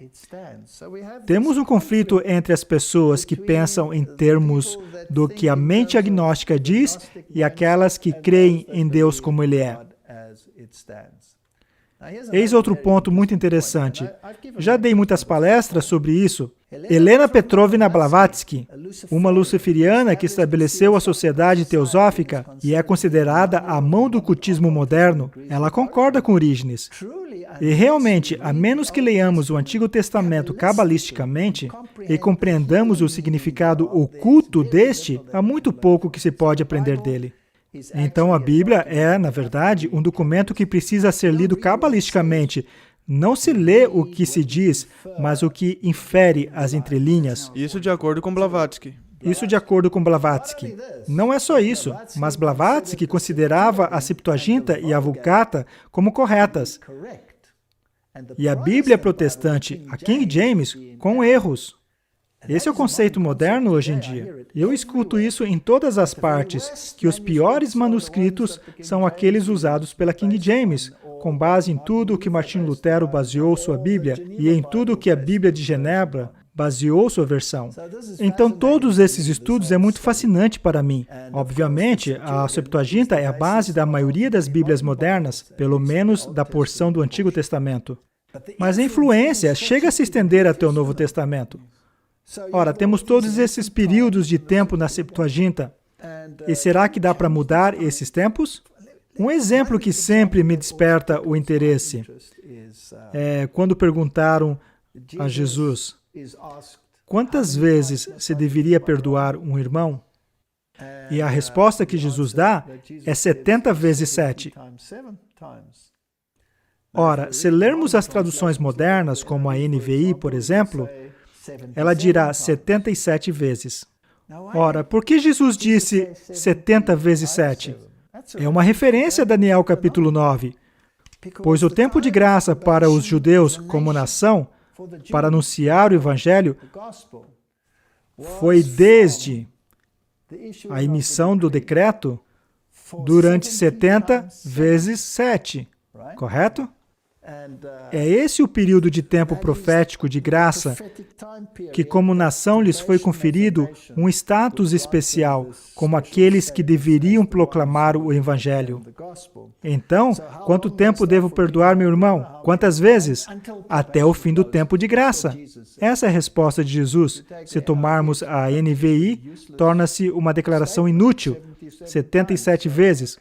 Temos um conflito entre as pessoas que pensam em termos do que a mente agnóstica diz e aquelas que creem em Deus como Ele é. Eis outro ponto muito interessante. Já dei muitas palestras sobre isso. Helena Petrovna Blavatsky, uma luciferiana que estabeleceu a Sociedade Teosófica e é considerada a mão do cultismo moderno, ela concorda com Orígenes. E realmente, a menos que leiamos o Antigo Testamento cabalisticamente e compreendamos o significado oculto deste, há muito pouco que se pode aprender dele. Então a Bíblia é, na verdade, um documento que precisa ser lido cabalisticamente. Não se lê o que se diz, mas o que infere as entrelinhas. Isso de acordo com Blavatsky. Isso de acordo com Blavatsky. Não é só isso, mas Blavatsky considerava a Septuaginta e a Vulgata como corretas. E a Bíblia protestante, a King James, com erros. Esse é o conceito moderno hoje em dia. Eu escuto isso em todas as partes, que os piores manuscritos são aqueles usados pela King James, com base em tudo o que Martinho Lutero baseou sua Bíblia e em tudo o que a Bíblia de Genebra baseou sua versão. Então, todos esses estudos é muito fascinante para mim. Obviamente, a Septuaginta é a base da maioria das Bíblias modernas, pelo menos da porção do Antigo Testamento. Mas a influência chega a se estender até o Novo Testamento. Ora, temos todos esses períodos de tempo na Septuaginta. E será que dá para mudar esses tempos? Um exemplo que sempre me desperta o interesse é quando perguntaram a Jesus: quantas vezes se deveria perdoar um irmão? E a resposta que Jesus dá é 70 vezes 7. Ora, se lermos as traduções modernas, como a NVI, por exemplo, ela dirá 77 vezes. Ora, por que Jesus disse 70 vezes 7? É uma referência a Daniel capítulo 9. Pois o tempo de graça para os judeus como nação, para anunciar o Evangelho, foi desde a emissão do decreto durante 70 vezes 7. Correto? É esse o período de tempo profético de graça que, como nação, lhes foi conferido um status especial, como aqueles que deveriam proclamar o Evangelho. Então, quanto tempo devo perdoar meu irmão? Quantas vezes? Até o fim do tempo de graça. Essa é a resposta de Jesus. Se tomarmos a NVI, torna-se uma declaração inútil. 77 vezes.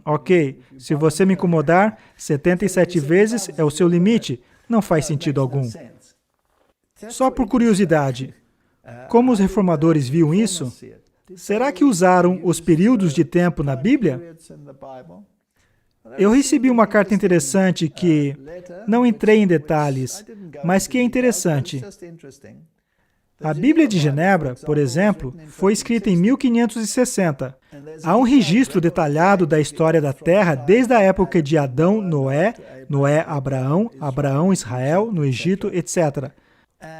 Ok. Se você me incomodar, 77 vezes é o seu limite. Não faz sentido algum. Só por curiosidade, como os reformadores viam isso? Será que usaram os períodos de tempo na Bíblia? Eu recebi uma carta interessante que não entrei em detalhes, mas que é interessante. A Bíblia de Genebra, por exemplo, foi escrita em 1560. Há um registro detalhado da história da Terra desde a época de Adão, Noé, Abraão, Israel, no Egito, etc.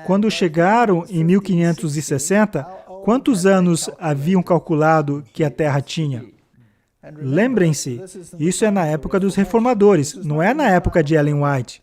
Quando chegaram em 1560, quantos anos haviam calculado que a Terra tinha? Lembrem-se, isso é na época dos reformadores, não é na época de Ellen White.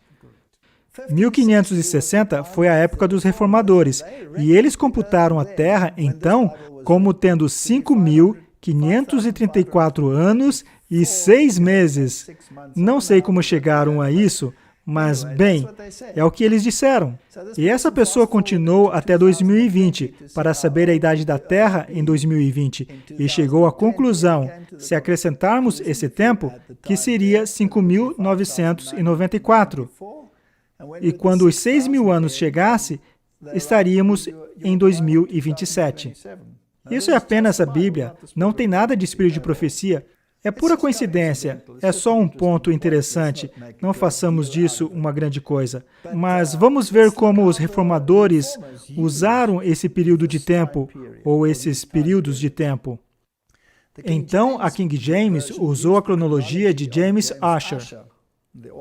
1560 foi a época dos reformadores, e eles computaram a Terra, então, como tendo 5.534 anos e 6 meses. Não sei como chegaram a isso, mas, bem, é o que eles disseram. E essa pessoa continuou até 2020 para saber a idade da Terra em 2020 e chegou à conclusão, se acrescentarmos esse tempo, que seria 5.994. E quando os 6.000 anos chegasse, estaríamos em 2027. Isso é apenas a Bíblia, não tem nada de espírito de profecia. É pura coincidência, é só um ponto interessante, não façamos disso uma grande coisa. Mas vamos ver como os reformadores usaram esse período de tempo, ou esses períodos de tempo. Então, a King James usou a cronologia de James Ussher,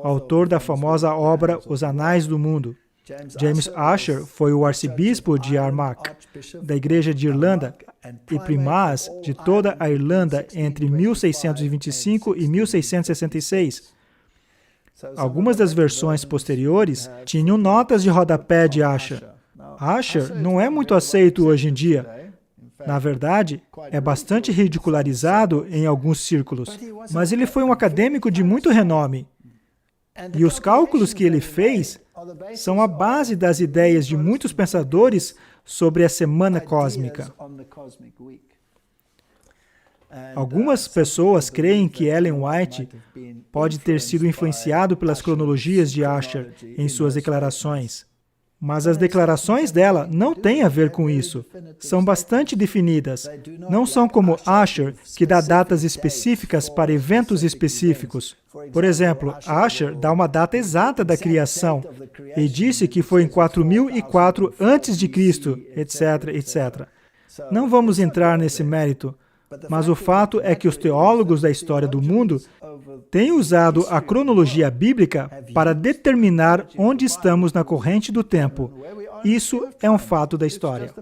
autor da famosa obra Os Anais do Mundo. James Ussher foi o arcebispo de Armagh, da Igreja de Irlanda, e primaz de toda a Irlanda entre 1625 e 1666. Algumas das versões posteriores tinham notas de rodapé de Ussher. Ussher não é muito aceito hoje em dia. Na verdade, é bastante ridicularizado em alguns círculos, mas ele foi um acadêmico de muito renome. E os cálculos que ele fez são a base das ideias de muitos pensadores sobre a semana cósmica. Algumas pessoas creem que Ellen White pode ter sido influenciado pelas cronologias de Ussher em suas declarações. Mas as declarações dela não têm a ver com isso. São bastante definidas. Não são como Ussher, que dá datas específicas para eventos específicos. Por exemplo, Ussher dá uma data exata da criação e disse que foi em 4004 a.C., etc., etc. Não vamos entrar nesse mérito, mas o fato é que os teólogos da história do mundo têm usado a cronologia bíblica para determinar onde estamos na corrente do tempo. Isso é um fato da história.